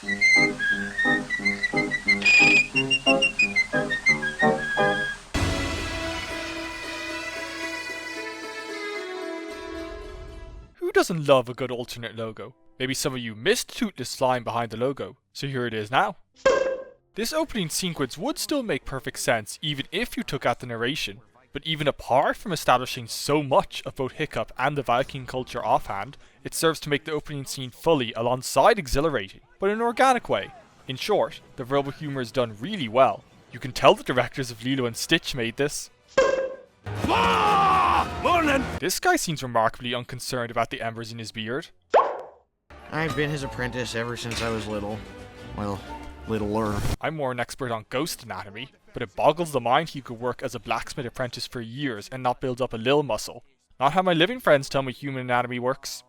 Who doesn't love a good alternate logo? Maybe some of you missed Toothless flying behind the logo, so here it is now. This opening sequence would still make perfect sense even if you took out the narration, but even apart from establishing so much of both Hiccup and the Viking culture offhand, it serves to make the opening scene fully alongside exhilarating, but in an organic way. In short, the verbal humour is done really well. You can tell the directors of Lilo and Stitch made this. Morning! This guy seems remarkably unconcerned about the embers in his beard. I've been his apprentice ever since I was little. Well, littler. I'm more an expert on ghost anatomy, but it boggles the mind he could work as a blacksmith apprentice for years and not build up a lil muscle. Not how my living friends tell me human anatomy works.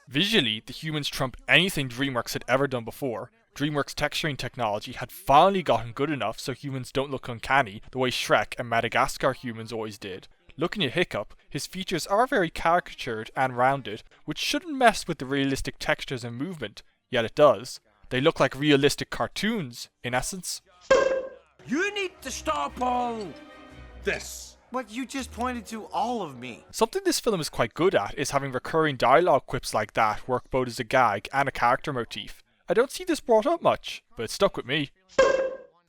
Visually, the humans trump anything DreamWorks had ever done before. DreamWorks texturing technology had finally gotten good enough so humans don't look uncanny the way Shrek and Madagascar humans always did. Looking at Hiccup, his features are very caricatured and rounded, which shouldn't mess with the realistic textures and movement, yet it does. They look like realistic cartoons, in essence. You need to stop all this. But you just pointed to all of me. Something this film is quite good at is having recurring dialogue quips like that work both as a gag and a character motif. I don't see this brought up much, but it stuck with me.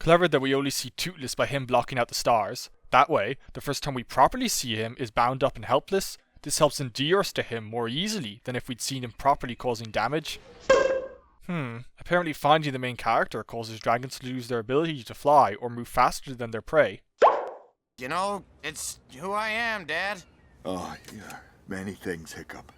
Clever that we only see Toothless by him blocking out the stars. That way, the first time we properly see him is bound up and helpless. This helps endear us to him more easily than if we'd seen him properly causing damage. Apparently finding the main character causes dragons to lose their ability to fly or move faster than their prey. You know, it's who I am, Dad. Oh, yeah, many things, Hiccup.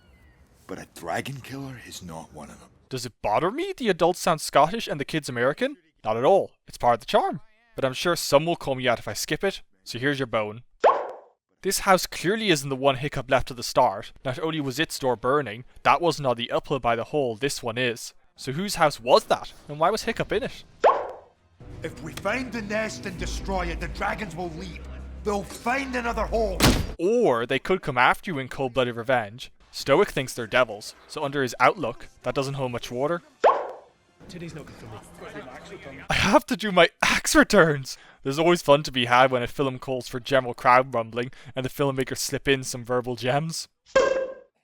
But a dragon killer is not one of them. Does it bother me the adults sound Scottish and the kids American? Not at all. It's part of the charm. But I'm sure some will call me out if I skip it, so here's your bone. This house clearly isn't the one Hiccup left at the start. Not only was its door burning, that wasn't on the uphill by the hole, this one is. So whose house was that, and why was Hiccup in it? If we find the nest and destroy it, the dragons will leave. They'll find another hole. Or they could come after you in cold-blooded revenge. Stoic thinks they're devils, so under his outlook, that doesn't hold much water. I have to do my axe returns! There's always fun to be had when a film calls for general crowd rumbling and the filmmakers slip in some verbal gems.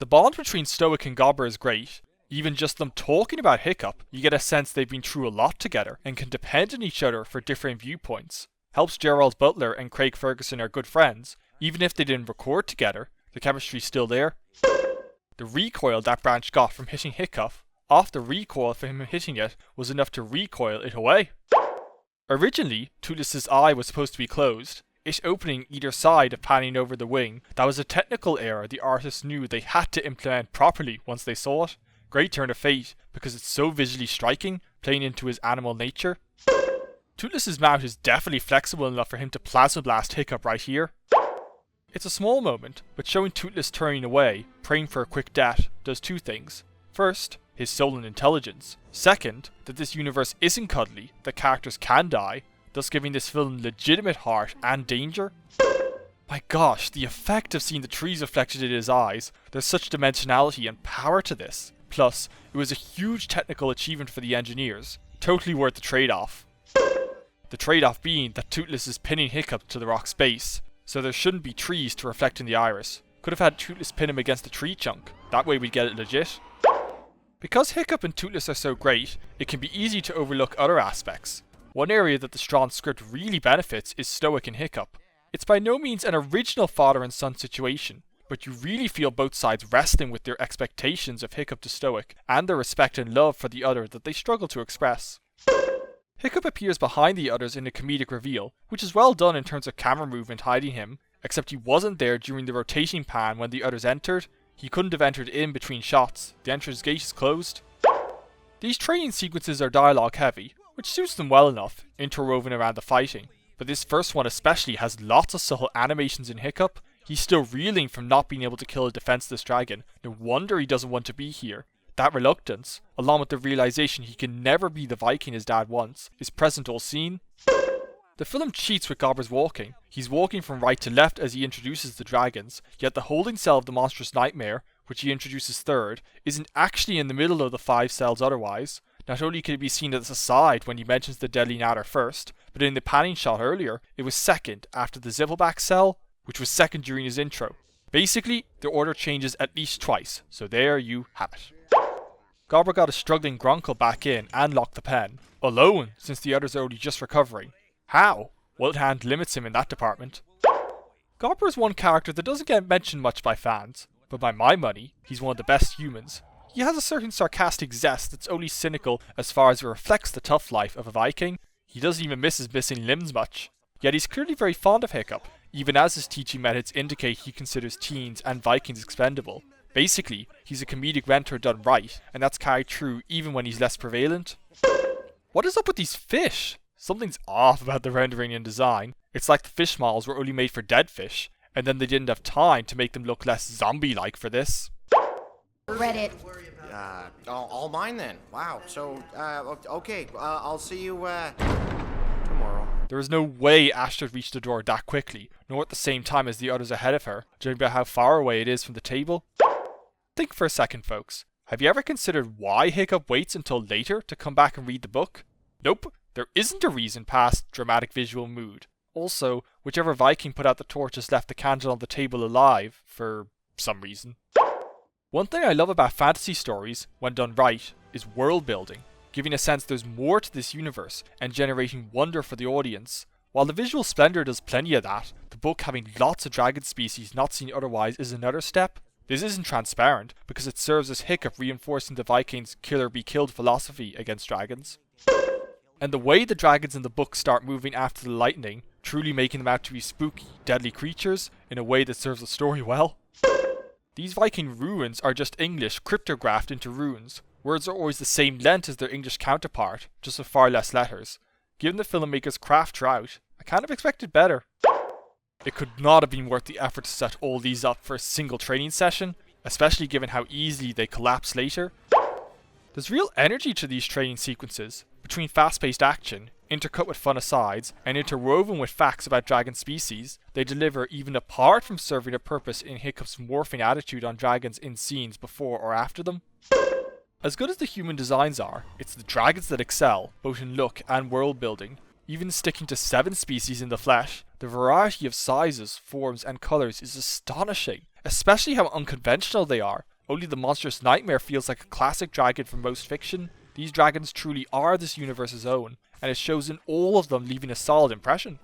The bond between Stoic and Gobber is great. Even just them talking about Hiccup, you get a sense they've been through a lot together and can depend on each other for different viewpoints. Helps Gerald Butler and Craig Ferguson are good friends. Even if they didn't record together, the chemistry's still there. The recoil that Branch got from hitting Hiccup off the recoil for him hitting it was enough to recoil it away. Originally, Toothless's eye was supposed to be closed, it opening either side of panning over the wing. That was a technical error the artists knew they had to implement properly once they saw it. Great turn of fate, because it's so visually striking, playing into his animal nature. Toothless's mouth is definitely flexible enough for him to plasma blast Hiccup right here. It's a small moment, but showing Toothless turning away, praying for a quick death, does two things. First, his soul and intelligence. Second, that this universe isn't cuddly, that characters can die, thus giving this film legitimate heart and danger. My gosh, the effect of seeing the trees reflected in his eyes, there's such dimensionality and power to this. Plus, it was a huge technical achievement for the engineers, totally worth the trade-off. The trade-off being that Toothless is pinning Hiccup to the rock's base, so there shouldn't be trees to reflect in the iris. Could have had Toothless pin him against a tree chunk, that way we'd get it legit. Because Hiccup and Toothless are so great, it can be easy to overlook other aspects. One area that the Strawn script really benefits is Stoic and Hiccup. It's by no means an original father and son situation, but you really feel both sides wrestling with their expectations of Hiccup to Stoic, and their respect and love for the other that they struggle to express. Hiccup appears behind the others in a comedic reveal, which is well done in terms of camera movement hiding him, except he wasn't there during the rotating pan when the others entered. He couldn't have entered in between shots, the entrance gate is closed. These training sequences are dialogue heavy, which suits them well enough, interwoven around the fighting, but this first one especially has lots of subtle animations in Hiccup. He's still reeling from not being able to kill a defenseless dragon, no wonder he doesn't want to be here. That reluctance, along with the realization he can never be the Viking his dad wants, is present all seen. The film cheats with Gobber's walking. He's walking from right to left as he introduces the dragons, yet the holding cell of the monstrous nightmare, which he introduces third, isn't actually in the middle of the 5 cells otherwise. Not only can it be seen as a side when he mentions the deadly natter first, but in the panning shot earlier, it was second after the Zippelback cell, which was second during his intro. Basically, the order changes at least twice, so there you have it. Gobber got a struggling Gronkle back in and locked the pen, alone since the others are only just recovering. How? Wild Hand limits him in that department. Gobber is one character that doesn't get mentioned much by fans, but by my money, he's one of the best humans. He has a certain sarcastic zest that's only cynical as far as it reflects the tough life of a Viking. He doesn't even miss his missing limbs much. Yet he's clearly very fond of Hiccup, even as his teaching methods indicate he considers teens and Vikings expendable. Basically, he's a comedic mentor done right, and that's carried through even when he's less prevalent. What is up with these fish? Something's off about the rendering and design. It's like the fish models were only made for dead fish, and then they didn't have time to make them look less zombie-like for this. Reddit. All mine then. Wow. So, okay. I'll see you, tomorrow. There is no way Astrid reached the door that quickly, nor at the same time as the others ahead of her, judging by how far away it is from the table. Think for a second, folks. Have you ever considered why Hiccup waits until later to come back and read the book? Nope, there isn't a reason past dramatic visual mood. Also, whichever Viking put out the torches left the candle on the table alive, for some reason. One thing I love about fantasy stories, when done right, is world building, giving a sense there's more to this universe and generating wonder for the audience. While the visual splendor does plenty of that, the book having lots of dragon species not seen otherwise is another step. This isn't transparent because it serves as Hiccup reinforcing the Vikings' kill or be killed philosophy against dragons. And the way the dragons in the book start moving after the lightning, truly making them out to be spooky, deadly creatures in a way that serves the story well. These Viking runes are just English cryptographed into runes. Words are always the same length as their English counterpart, just with far less letters. Given the filmmaker's craft throughout, I kind of expected better. It could not have been worth the effort to set all these up for a single training session, especially given how easily they collapse later. There's real energy to these training sequences, between fast-paced action, intercut with fun asides, and interwoven with facts about dragon species. They deliver even apart from serving a purpose in Hiccup's morphing attitude on dragons in scenes before or after them. As good as the human designs are, it's the dragons that excel, both in look and world building. Even sticking to 7 species in the flesh, the variety of sizes, forms and colours is astonishing, especially how unconventional they are. Only the monstrous nightmare feels like a classic dragon from most fiction. These dragons truly are this universe's own, and it shows in all of them, leaving a solid impression.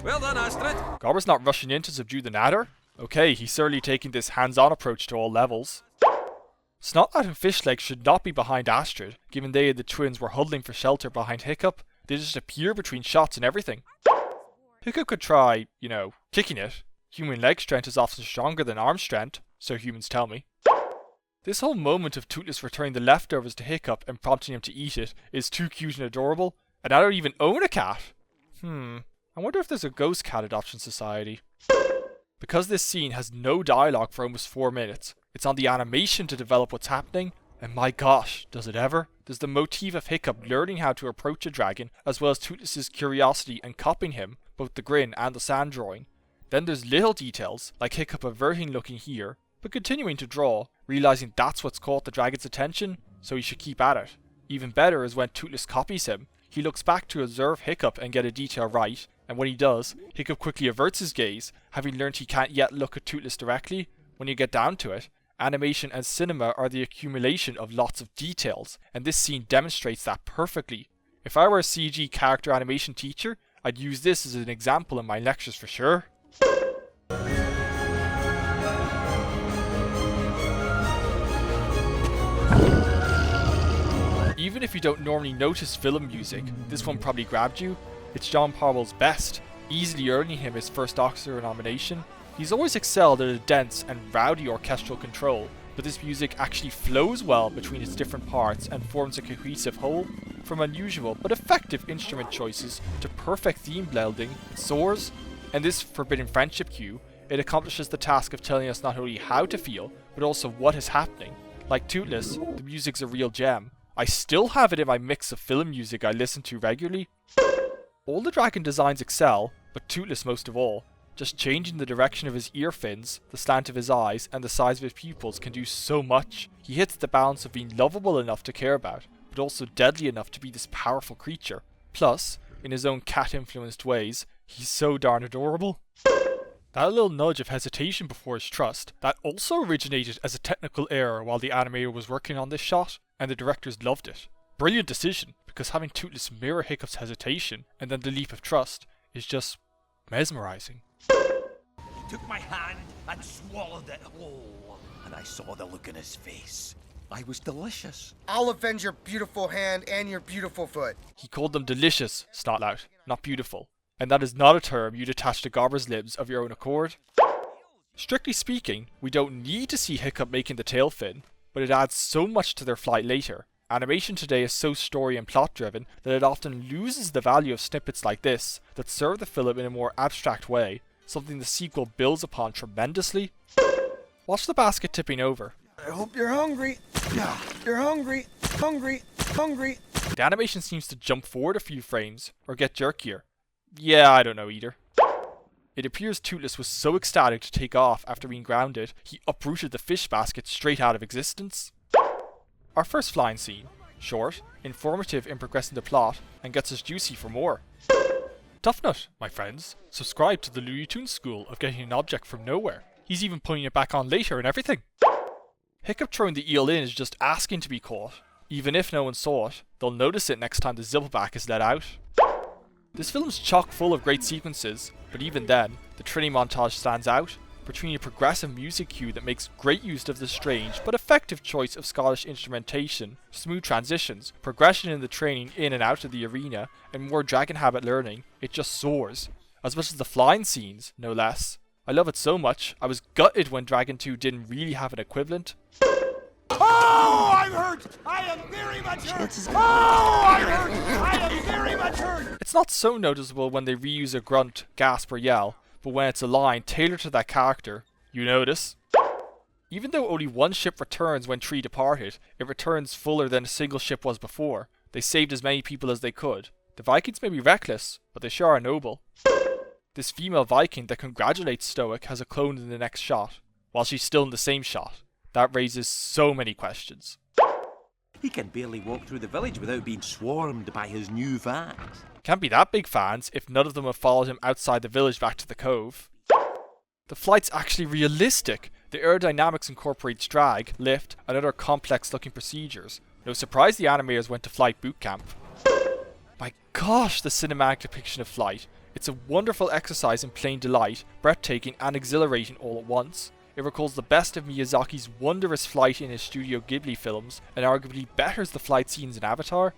Well done, Astrid. Gobber's not rushing in to subdue the natter. Okay, he's certainly taking this hands-on approach to all levels. Snotlad and Fishleg should not be behind Astrid, given they and the twins were huddling for shelter behind Hiccup. They just appear between shots and everything. Hiccup could try, kicking it. Human leg strength is often stronger than arm strength, so humans tell me. This whole moment of Toothless returning the leftovers to Hiccup and prompting him to eat it is too cute and adorable, and I don't even own a cat. I wonder if there's a ghost cat adoption society. Because this scene has no dialogue for almost 4 minutes, it's on the animation to develop what's happening, and my gosh, does it ever? There's the motif of Hiccup learning how to approach a dragon, as well as Toothless's curiosity and copying him, both the grin and the sand drawing. Then there's little details, like Hiccup averting looking here, but continuing to draw, realizing that's what's caught the dragon's attention, so he should keep at it. Even better is when Toothless copies him. He looks back to observe Hiccup and get a detail right, and when he does, Hiccup quickly averts his gaze, having learned he can't yet look at Toothless directly. When you get down to it, animation and cinema are the accumulation of lots of details, and this scene demonstrates that perfectly. If I were a CG character animation teacher, I'd use this as an example in my lectures for sure. Even if you don't normally notice film music, this one probably grabbed you. It's John Powell's best, easily earning him his first Oscar nomination. He's always excelled at a dense and rowdy orchestral control, but this music actually flows well between its different parts and forms a cohesive whole. From unusual but effective instrument choices to perfect theme blending, it soars. And this Forbidden Friendship cue, it accomplishes the task of telling us not only how to feel, but also what is happening. Like Toothless, the music's a real gem. I still have it in my mix of film music I listen to regularly. All the dragon designs excel, but Toothless most of all. Just changing the direction of his ear fins, the slant of his eyes, and the size of his pupils can do so much. He hits the balance of being lovable enough to care about, but also deadly enough to be this powerful creature. Plus, in his own cat-influenced ways, he's so darn adorable. That little nudge of hesitation before his trust, that also originated as a technical error while the animator was working on this shot, and the directors loved it. Brilliant decision, because having Toothless mirror Hiccup's hesitation, and then the leap of trust, is just mesmerizing. He took my hand and swallowed it whole, and I saw the look in his face. I was delicious. I'll avenge your beautiful hand and your beautiful foot. He called them delicious, Snotlout, not beautiful. And that is not a term you'd attach to Gobber's lips of your own accord. Strictly speaking, we don't need to see Hiccup making the tail fin, but it adds so much to their flight later. Animation today is so story and plot driven that it often loses the value of snippets like this that serve the film in a more abstract way, something the sequel builds upon tremendously. Watch the basket tipping over. I hope you're hungry. You're hungry. Hungry. The animation seems to jump forward a few frames, or get jerkier. Yeah, I don't know either. It appears Toothless was so ecstatic to take off after being grounded, he uprooted the fish basket straight out of existence. Our first flying scene. Short, informative in progressing the plot, and gets us juicy for more. Tough nut, my friends. Subscribe to the Looney Tunes school of getting an object from nowhere. He's even putting it back on later and everything. Hiccup throwing the eel in is just asking to be caught. Even if no one saw it, they'll notice it next time the zipperback is let out. This film's chock full of great sequences, but even then, the training montage stands out, portraying a progressive music cue that makes great use of the strange but effective choice of Scottish instrumentation, smooth transitions, progression in the training in and out of the arena, and more dragon habit learning. It just soars. As much as the flying scenes, no less. I love it so much, I was gutted when Dragon 2 didn't really have an equivalent. Oh, I'm hurt! I am very much hurt! Oh, I'm hurt! I am very much hurt! It's not so noticeable when they reuse a grunt, gasp or yell, but when it's a line tailored to that character, you notice. Even though only one ship returns when Tree departed, it returns fuller than a single ship was before. They saved as many people as they could. The Vikings may be reckless, but they sure are noble. This female Viking that congratulates Stoic has a clone in the next shot, while she's still in the same shot. That raises so many questions. He can barely walk through the village without being swarmed by his new fans. Can't be that big fans if none of them have followed him outside the village back to the cove. The flight's actually realistic. The aerodynamics incorporates drag, lift, and other complex looking procedures. No surprise the animators went to flight boot camp. My gosh, the cinematic depiction of flight. It's a wonderful exercise in plain delight, breathtaking and exhilarating all at once. It recalls the best of Miyazaki's wondrous flight in his Studio Ghibli films, and arguably betters the flight scenes in Avatar.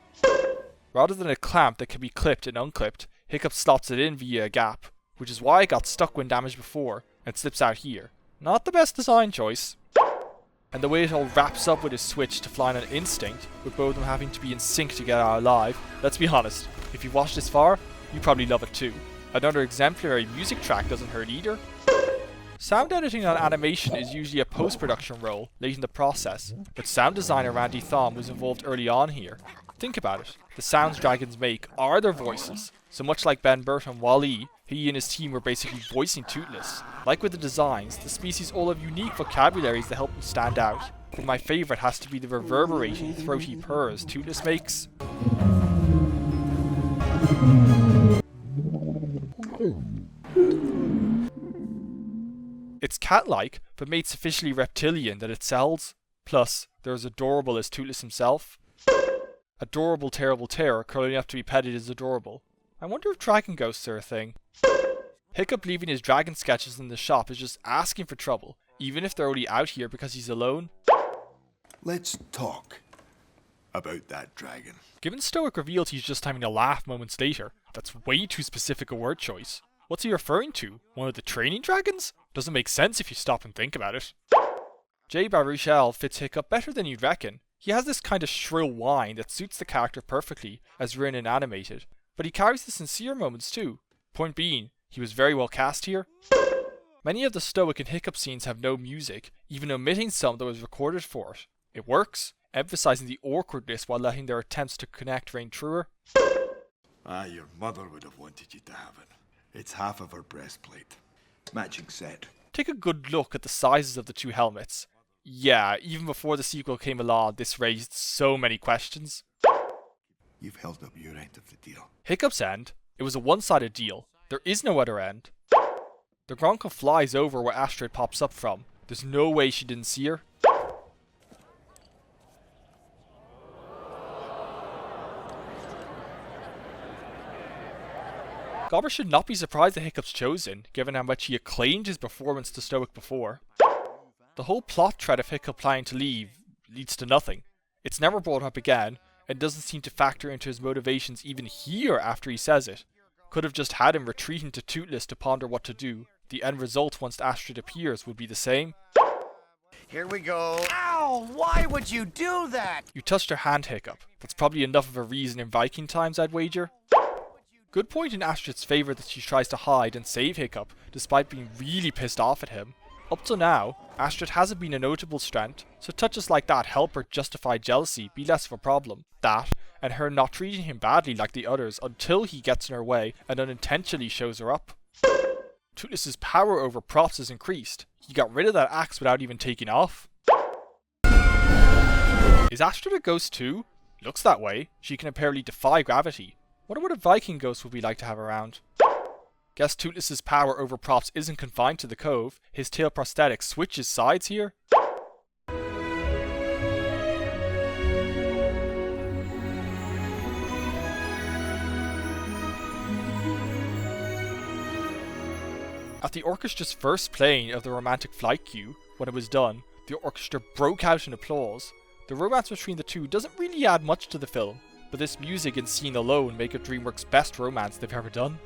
Rather than a clamp that can be clipped and unclipped, Hiccup slots it in via a gap, which is why it got stuck when damaged before, and slips out here. Not the best design choice. And the way it all wraps up with his switch to flying on instinct, with both of them having to be in sync to get out alive. Let's be honest, if you've watched this far, you probably love it too. Another exemplary music track doesn't hurt either. Sound editing on animation is usually a post-production role, late in the process, but sound designer Randy Thom was involved early on here. Think about it, the sounds dragons make are their voices, so much like Ben Burt and Wall-E, he and his team were basically voicing Toothless. Like with the designs, the species all have unique vocabularies that help them stand out, but my favourite has to be the reverberating, throaty purrs Toothless makes. It's cat-like, but made sufficiently reptilian that it sells. Plus, they're as adorable as Toothless himself. Adorable terrible terror curling up to be petted is adorable. I wonder if dragon ghosts are a thing. Hiccup leaving his dragon sketches in the shop is just asking for trouble, even if they're only out here because he's alone. Let's talk about that dragon. Given Stoic revealed he's just having a laugh moments later, that's way too specific a word choice. What's he referring to? One of the training dragons? Doesn't make sense if you stop and think about it. Jay Baruchel fits Hiccup better than you'd reckon. He has this kind of shrill whine that suits the character perfectly, as written and animated, but he carries the sincere moments too. Point being, he was very well cast here. Many of the Stoic and Hiccup scenes have no music, even omitting some that was recorded for it. It works, emphasizing the awkwardness while letting their attempts to connect ring truer. Your mother would have wanted you to have it. It's half of her breastplate. Matching set. Take a good look at the sizes of the two helmets. Yeah, even before the sequel came along, this raised so many questions. You've held up your end of the deal. Hiccup's end? It was a one-sided deal. There is no other end. The Gronka flies over where Astrid pops up from. There's no way she didn't see her. Gobber should not be surprised that Hiccup's chosen, given how much he acclaimed his performance to Stoic before. The whole plot thread of Hiccup planning to leave leads to nothing. It's never brought up again, and doesn't seem to factor into his motivations even here after he says it. Could have just had him retreat into Toothless to ponder what to do. The end result once Astrid appears would be the same. Here we go. Ow! Why would you do that? You touched her hand, Hiccup. That's probably enough of a reason in Viking times, I'd wager. Good point in Astrid's favour that she tries to hide and save Hiccup, despite being really pissed off at him. Up till now, Astrid hasn't been a notable strength, so touches like that help her justify jealousy be less of a problem. That, and her not treating him badly like the others until he gets in her way and unintentionally shows her up. Toothless's power over props is increased. He got rid of that axe without even taking off. Is Astrid a ghost too? Looks that way. She can apparently defy gravity. Wonder what a Viking ghost would be like to have around. Guess Toothless's power over props isn't confined to the cove. His tail prosthetic switches sides here. At the orchestra's first playing of the romantic flight cue, when it was done, the orchestra broke out in applause. The romance between the two doesn't really add much to the film, but this music and scene alone make it DreamWorks' best romance they've ever done.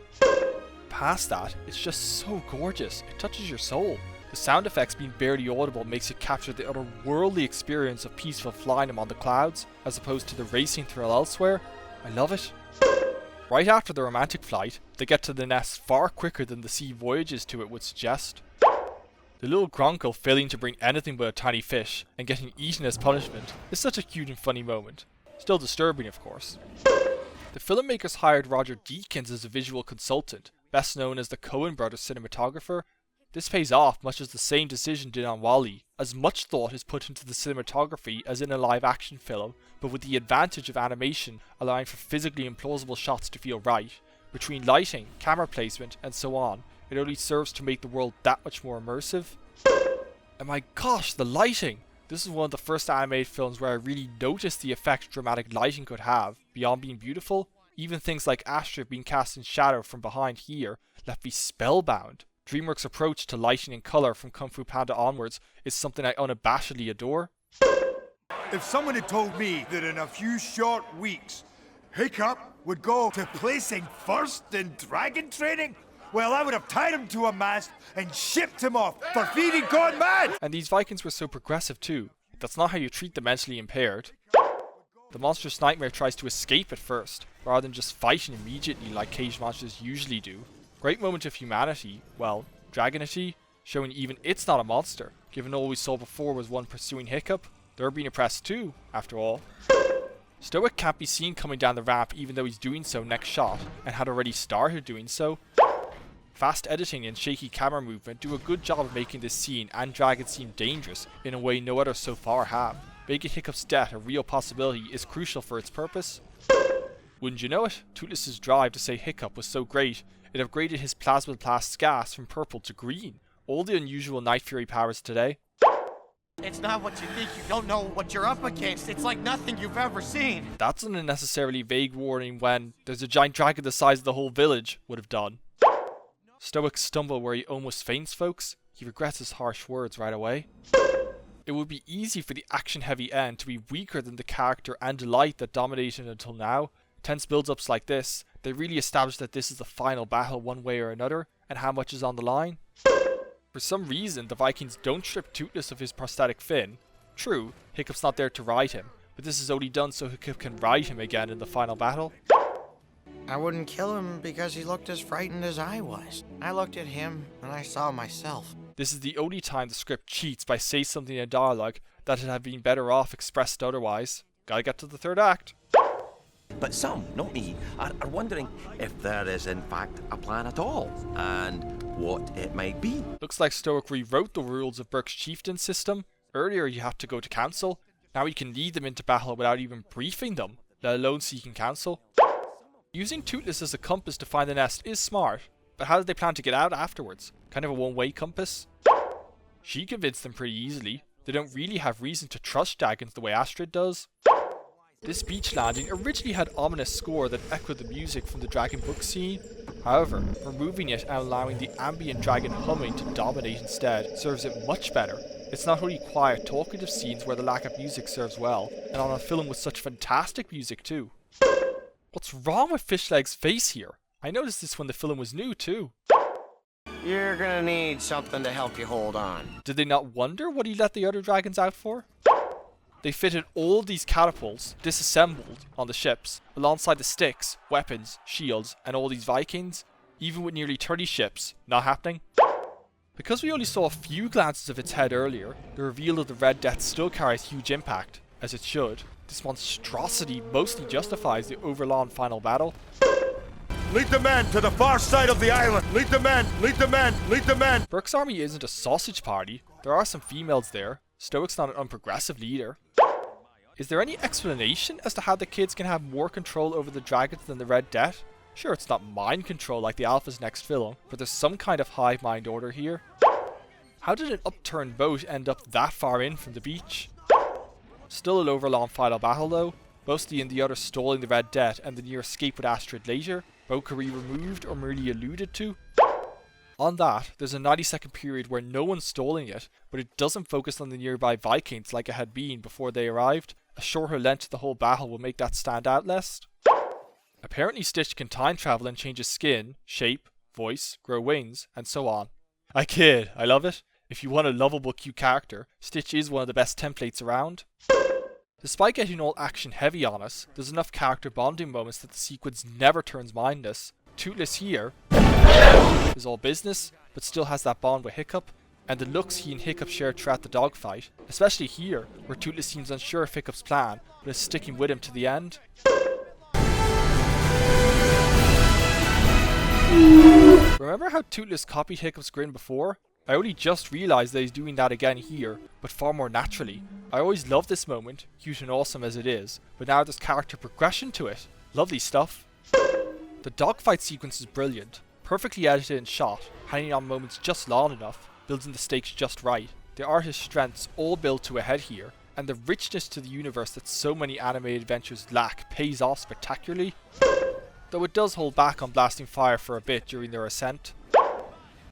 Past that, it's just so gorgeous, it touches your soul. The sound effects being barely audible makes it capture the otherworldly experience of peaceful flying among the clouds, as opposed to the racing thrill elsewhere. I love it. Right after the romantic flight, they get to the nest far quicker than the sea voyages to it would suggest. The little Gronkel failing to bring anything but a tiny fish, and getting eaten as punishment, is such a cute and funny moment. Still disturbing, of course. The filmmakers hired Roger Deakins as a visual consultant, best known as the Coen brothers cinematographer. This pays off much as the same decision did on WALL-E, as much thought is put into the cinematography as in a live action film, but with the advantage of animation allowing for physically implausible shots to feel right. Between lighting, camera placement, and so on, it only serves to make the world that much more immersive. And my gosh, the lighting! This is one of the first animated films where I really noticed the effect dramatic lighting could have. Beyond being beautiful, even things like Astrid being cast in shadow from behind here left me spellbound. DreamWorks' approach to lighting and colour from Kung Fu Panda onwards is something I unabashedly adore. If someone had told me that in a few short weeks, Hiccup would go to placing first in dragon training, well, I would have tied him to a mast and shipped him off for feeding gone mad! And these Vikings were so progressive too. That's not how you treat the mentally impaired. The monstrous nightmare tries to escape at first, rather than just fighting immediately like caged monsters usually do. Great moment of humanity, well, dragonity, showing even it's not a monster, given all we saw before was one pursuing Hiccup. They're being oppressed too, after all. Stoic can't be seen coming down the ramp even though he's doing so next shot, and had already started doing so. Fast editing and shaky camera movement do a good job of making this scene and dragon seem dangerous in a way no others so far have. Making Hiccup's death a real possibility is crucial for its purpose. Wouldn't you know it, Toothless's drive to say Hiccup was so great, it upgraded his plasmablast gas from purple to green. All the unusual Night Fury powers today. It's not what you think. You don't know what you're up against. It's like nothing you've ever seen. That's an unnecessarily vague warning when there's a giant dragon the size of the whole village would have done. Stoic stumble where he almost faints, folks. He regrets his harsh words right away. It would be easy for the action-heavy end to be weaker than the character and delight that dominated until now. Tense build-ups like this, they really establish that this is the final battle one way or another, and how much is on the line. For some reason, the Vikings don't strip Toothless of his prosthetic fin. True, Hiccup's not there to ride him, but this is only done so Hiccup can ride him again in the final battle. I wouldn't kill him because he looked as frightened as I was. I looked at him and I saw myself. This is the only time the script cheats by saying something in dialogue that would have been better off expressed otherwise. Gotta get to the third act. But some, not me, are wondering if there is in fact a plan at all, and what it might be. Looks like Stoic rewrote the rules of Burke's chieftain system. Earlier you had to go to council. Now you can lead them into battle without even briefing them, let alone seeking counsel. Using Toothless as a compass to find the nest is smart, but how did they plan to get out afterwards? Kind of a one-way compass? She convinced them pretty easily. They don't really have reason to trust dragons the way Astrid does. This beach landing originally had ominous score that echoed the music from the dragon book scene. However, removing it and allowing the ambient dragon humming to dominate instead serves it much better. It's not only quiet, talkative scenes where the lack of music serves well, and on a film with such fantastic music too. What's wrong with Fishleg's face here? I noticed this when the film was new too. You're gonna need something to help you hold on. Did they not wonder what he let the other dragons out for? They fitted all these catapults, disassembled, on the ships, alongside the sticks, weapons, shields, and all these Vikings, even with nearly 30 ships. Not happening. Because we only saw a few glances of its head earlier, the reveal of the Red Death still carries huge impact, as it should. This monstrosity mostly justifies the overlong final battle. Lead the men to the far side of the island. Lead the men, lead the men, lead the men. Burke's army isn't a sausage party. There are some females there. Stoic's not an unprogressive leader. Is there any explanation as to how the kids can have more control over the dragons than the Red Death? Sure, it's not mind control like the Alpha's next film, but there's some kind of hive mind order here. How did an upturned boat end up that far in from the beach? Still an overlong final battle though, mostly in the others stalling the Red Death and the near escape with Astrid later, both can be removed or merely alluded to. On that, there's a 90-second period where no one's stalling it, but it doesn't focus on the nearby Vikings like it had been before they arrived. A shorter length to the whole battle will make that stand out less. Apparently Stitch can time travel and change his skin, shape, voice, grow wings, and so on. I kid, I love it. If you want a lovable cute character, Stitch is one of the best templates around. Despite getting all action heavy on us, there's enough character bonding moments that the sequence never turns mindless. Toothless here is all business, but still has that bond with Hiccup, and the looks he and Hiccup share throughout the dogfight, especially here, where Toothless seems unsure of Hiccup's plan, but is sticking with him to the end. Remember how Toothless copied Hiccup's grin before? I only just realised that he's doing that again here, but far more naturally. I always loved this moment, cute and awesome as it is, but now there's character progression to it. Lovely stuff. The dogfight sequence is brilliant, perfectly edited and shot, hanging on moments just long enough, building the stakes just right. The artist's strengths all build to a head here, and the richness to the universe that so many animated adventures lack pays off spectacularly. Though it does hold back on blasting fire for a bit during their ascent.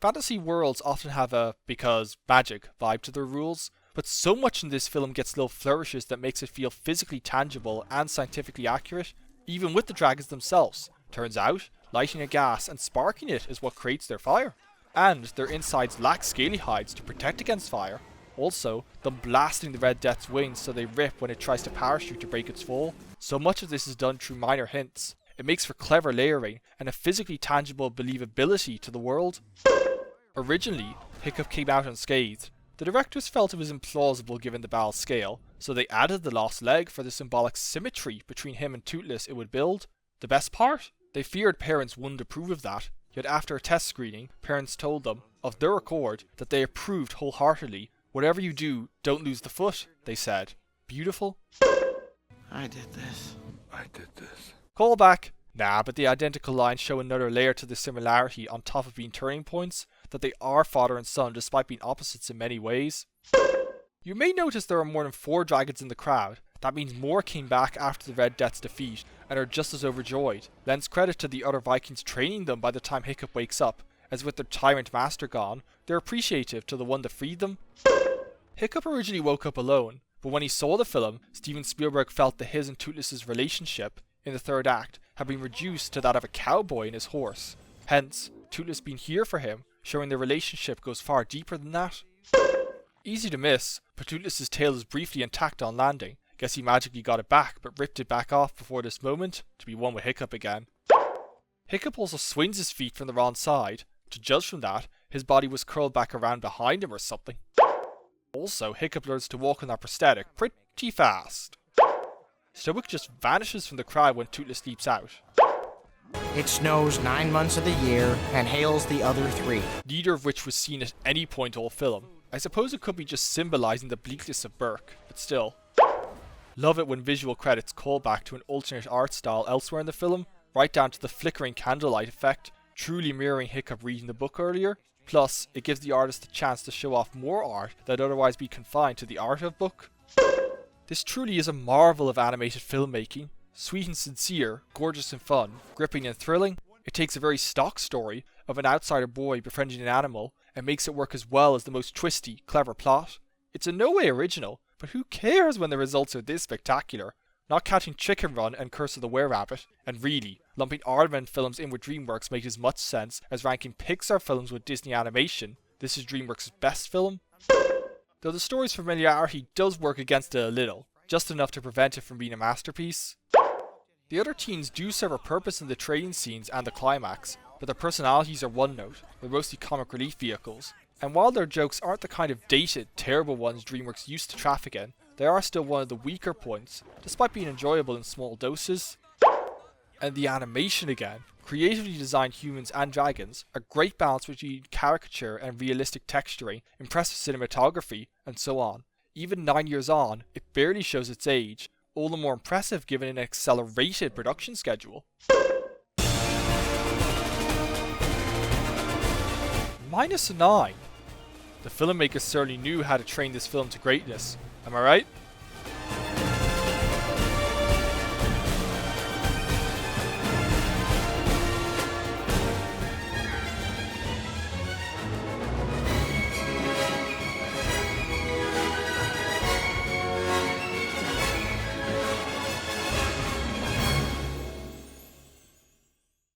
Fantasy worlds often have a because magic vibe to their rules, but so much in this film gets little flourishes that makes it feel physically tangible and scientifically accurate, even with the dragons themselves. Turns out, lighting a gas and sparking it is what creates their fire. And their insides lack scaly hides to protect against fire. Also, them blasting the Red Death's wings so they rip when it tries to parachute to break its fall. So much of this is done through minor hints. It makes for clever layering and a physically tangible believability to the world. Originally, Hiccup came out unscathed. The directors felt it was implausible given the battle's scale, so they added the lost leg for the symbolic symmetry between him and Toothless it would build. The best part? They feared parents wouldn't approve of that, yet after a test screening, parents told them, of their accord, that they approved wholeheartedly. Whatever you do, don't lose the foot, they said. Beautiful? I did this. I did this. Call back. Nah, but the identical lines show another layer to the similarity on top of being turning points, that they are father and son despite being opposites in many ways. You may notice there are more than 4 dragons in the crowd. That means more came back after the Red Death's defeat and are just as overjoyed. Lends credit to the other Vikings training them by the time Hiccup wakes up, as with their tyrant master gone, they're appreciative to the one that freed them. Hiccup originally woke up alone, but when he saw the film, Steven Spielberg felt that his and Toothless's relationship, in the third act, had been reduced to that of a cowboy and his horse. Hence, Toothless being here for him, showing their relationship goes far deeper than that. Easy to miss, but Toothless's tail is briefly intact on landing. Guess he magically got it back, but ripped it back off before this moment, to be one with Hiccup again. Hiccup also swings his feet from the wrong side. To judge from that, his body was curled back around behind him or something. Also, Hiccup learns to walk on that prosthetic pretty fast. Stoic just vanishes from the crowd when Toothless leaps out. It snows 9 months of the year and hails the other 3. Neither of which was seen at any point all film. I suppose it could be just symbolising the bleakness of Burke, but still. Love it when visual credits call back to an alternate art style elsewhere in the film, right down to the flickering candlelight effect, truly mirroring Hiccup reading the book earlier. Plus, it gives the artist the chance to show off more art that would otherwise be confined to the art of book. This truly is a marvel of animated filmmaking. Sweet and sincere, gorgeous and fun, gripping and thrilling. It takes a very stock story of an outsider boy befriending an animal and makes it work as well as the most twisty, clever plot. It's in no way original, but who cares when the results are this spectacular? Not counting Chicken Run and Curse of the Were-Rabbit, and really, lumping Aardman films in with DreamWorks makes as much sense as ranking Pixar films with Disney animation. This is DreamWorks' best film. Though the story's familiarity does work against it a little, just enough to prevent it from being a masterpiece. The other teens do serve a purpose in the training scenes and the climax, but their personalities are one note, they're mostly comic relief vehicles. And while their jokes aren't the kind of dated, terrible ones DreamWorks used to traffic in, they are still one of the weaker points, despite being enjoyable in small doses. And the animation again. Creatively designed humans and dragons, a great balance between caricature and realistic texturing, impressive cinematography, and so on. Even 9 years on, it barely shows its age, all the more impressive given an accelerated production schedule. -9. The filmmakers certainly knew how to train this film to greatness, am I right?